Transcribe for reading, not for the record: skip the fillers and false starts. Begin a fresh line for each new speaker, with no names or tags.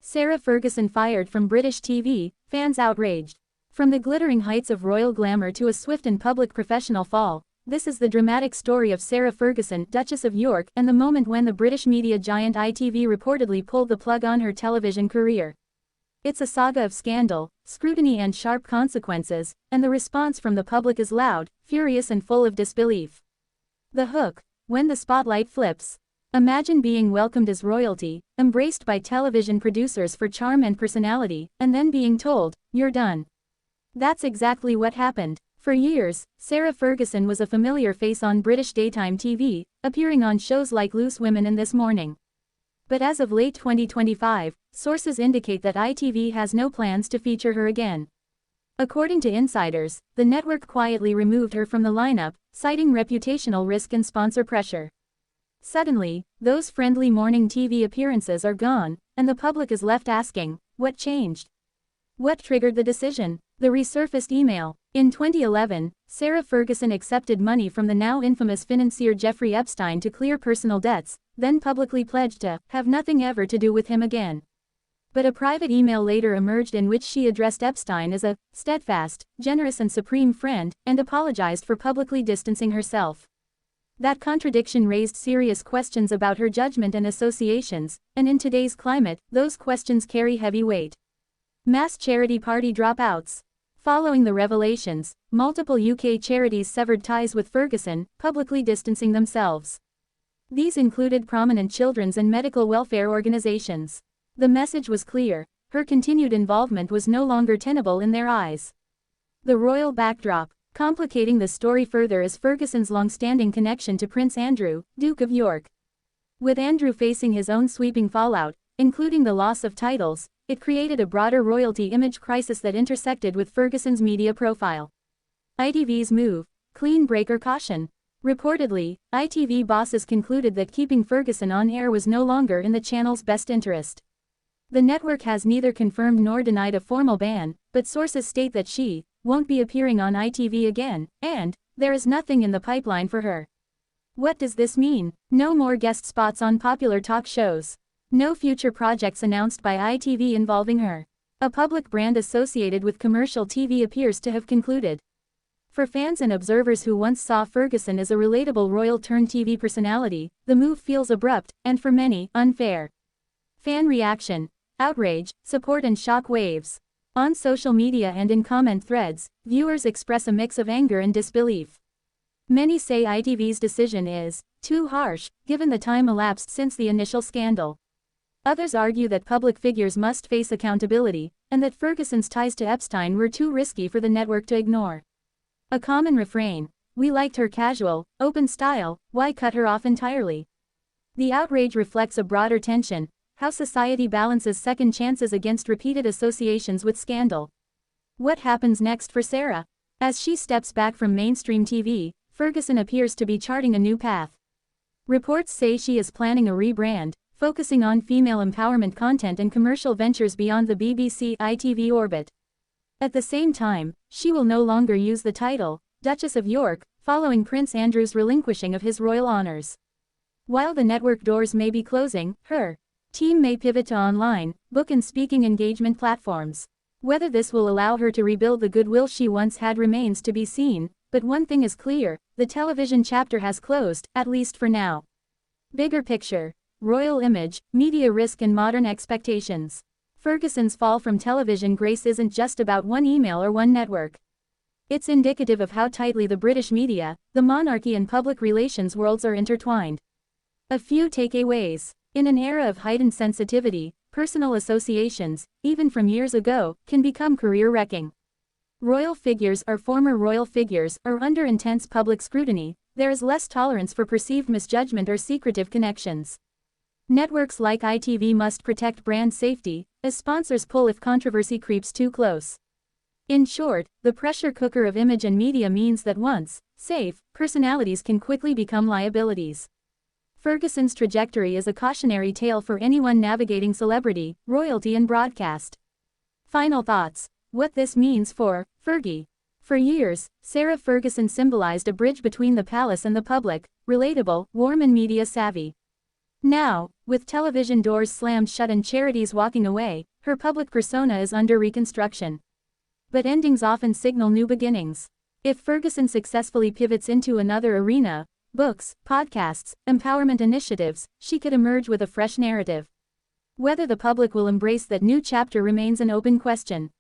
Sarah Ferguson fired from British TV, fans outraged. From the glittering heights of royal glamour to a swift and public professional fall, this is the dramatic story of Sarah Ferguson, Duchess of York, and the moment when the British media giant ITV reportedly pulled the plug on her television career. It's a saga of scandal, scrutiny and sharp consequences, and the response from the public is loud, furious and full of disbelief. The hook. When the spotlight flips. Imagine being welcomed as royalty, embraced by television producers for charm and personality, and then being told, "You're done." That's exactly what happened. For years, Sarah Ferguson was a familiar face on British daytime TV, appearing on shows like Loose Women and This Morning. But as of late 2025, sources indicate that ITV has no plans to feature her again. According to insiders, the network quietly removed her from the lineup, citing reputational risk and sponsor pressure. Suddenly, those friendly morning TV appearances are gone, and the public is left asking, what changed? What triggered the decision? The Resurfaced email. In 2011, Sarah Ferguson accepted money from the now infamous financier Jeffrey Epstein to clear personal debts, then publicly pledged to have nothing ever to do with him again. But a private email later emerged in which she addressed Epstein as a steadfast, generous and supreme friend, and apologized for publicly distancing herself. That contradiction raised serious questions about her judgment and associations, and in today's climate, those questions carry heavy weight. Mass charity party dropouts. Following the revelations, multiple UK charities severed ties with Ferguson, publicly distancing themselves. These included prominent children's and medical welfare organizations. The message was clear: her continued involvement was no longer tenable in their eyes. The royal backdrop. Complicating the story further is Ferguson's long-standing connection to Prince Andrew, Duke of York. With Andrew facing his own sweeping fallout, including the loss of titles, it created a broader royalty image crisis that intersected with Ferguson's media profile. ITV's move. Clean break or caution? Reportedly, ITV bosses concluded that keeping Ferguson on air was no longer in the channel's best interest. The network has neither confirmed nor denied a formal ban, but sources state that she won't be appearing on ITV again, and there is nothing in the pipeline for her. What does this mean? No more guest spots on popular talk shows. No future projects announced by ITV involving her. A public brand associated with commercial TV appears to have concluded. For fans and observers who once saw Ferguson as a relatable royal-turned-TV personality, the move feels abrupt, and for many, unfair. Fan reaction. Outrage, support and shock waves. On social media and in comment threads, viewers express a mix of anger and disbelief. Many say ITV's decision is too harsh, given the time elapsed since the initial scandal. Others argue that public figures must face accountability, and that Ferguson's ties to Epstein were too risky for the network to ignore. A common refrain: "We liked her casual, open style, why cut her off entirely?" The outrage reflects a broader tension: how society balances second chances against repeated associations with scandal. What happens next for Sarah? As she steps back from mainstream TV, Ferguson appears to be charting a new path. Reports say she is planning a rebrand, focusing on female empowerment content and commercial ventures beyond the BBC ITV orbit. At the same time, she will no longer use the title, Duchess of York, following Prince Andrew's relinquishing of his royal honors. While the network doors may be closing, her team may pivot to online, book and speaking engagement platforms. Whether this will allow her to rebuild the goodwill she once had remains to be seen, but one thing is clear: the television chapter has closed, at least for now. Bigger picture. Royal image, media risk and modern expectations. Ferguson's fall from television grace isn't just about one email or one network. It's indicative of how tightly the British media, the monarchy and public relations worlds are intertwined. A few takeaways. In an era of heightened sensitivity, personal associations, even from years ago, can become career-wrecking. Royal figures or former royal figures are under intense public scrutiny. There is less tolerance for perceived misjudgment or secretive connections. Networks like ITV must protect brand safety, as sponsors pull if controversy creeps too close. In short, the pressure cooker of image and media means that once safe, personalities can quickly become liabilities. Ferguson's trajectory is a cautionary tale for anyone navigating celebrity, royalty and broadcast. Final thoughts. What this means for Fergie. For years, Sarah Ferguson symbolized a bridge between the palace and the public, relatable, warm and media savvy. Now, with television doors slammed shut and charities walking away, her public persona is under reconstruction. But endings often signal new beginnings. If Ferguson successfully pivots into another arena, books, podcasts, empowerment initiatives, she could emerge with a fresh narrative. Whether the public will embrace that new chapter remains an open question.